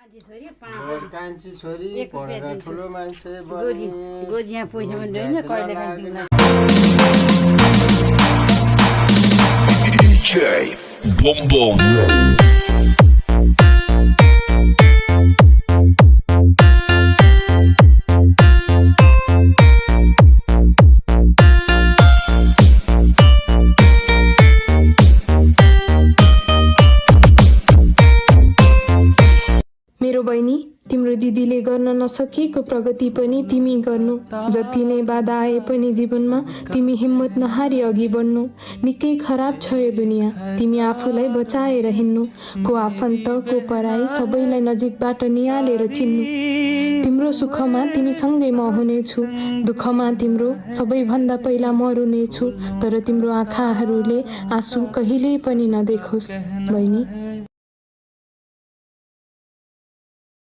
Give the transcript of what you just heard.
कान्छी छोरी पढेर ठुलो मान्छे बन्ने गोजिया पैसा पनि होइन कहिले काहीँ DJ Boom Boom. मेरो बहिनी तिम्रो दिदीले गर्न नसकेको प्रगति पनि तिमी गर्नु। जति नै बाधा आए पनि जीवनमा तिमी हिम्मत नहारी अघि बढ्नु। निकै खराब छ यो दुनियाँ, तिमी आफूलाई बचाएर हिँड्नु। को आफन्त को पराई सबैलाई नजिकबाट निहालेर चिन्नु। तिम्रो सुखमा तिमीसँगै म हुनेछु, दुःखमा तिम्रो सबैभन्दा पहिला म रुनेछु। तर तिम्रो आँखाहरूले आँसु कहिल्यै पनि नदेखोस् बहिनी।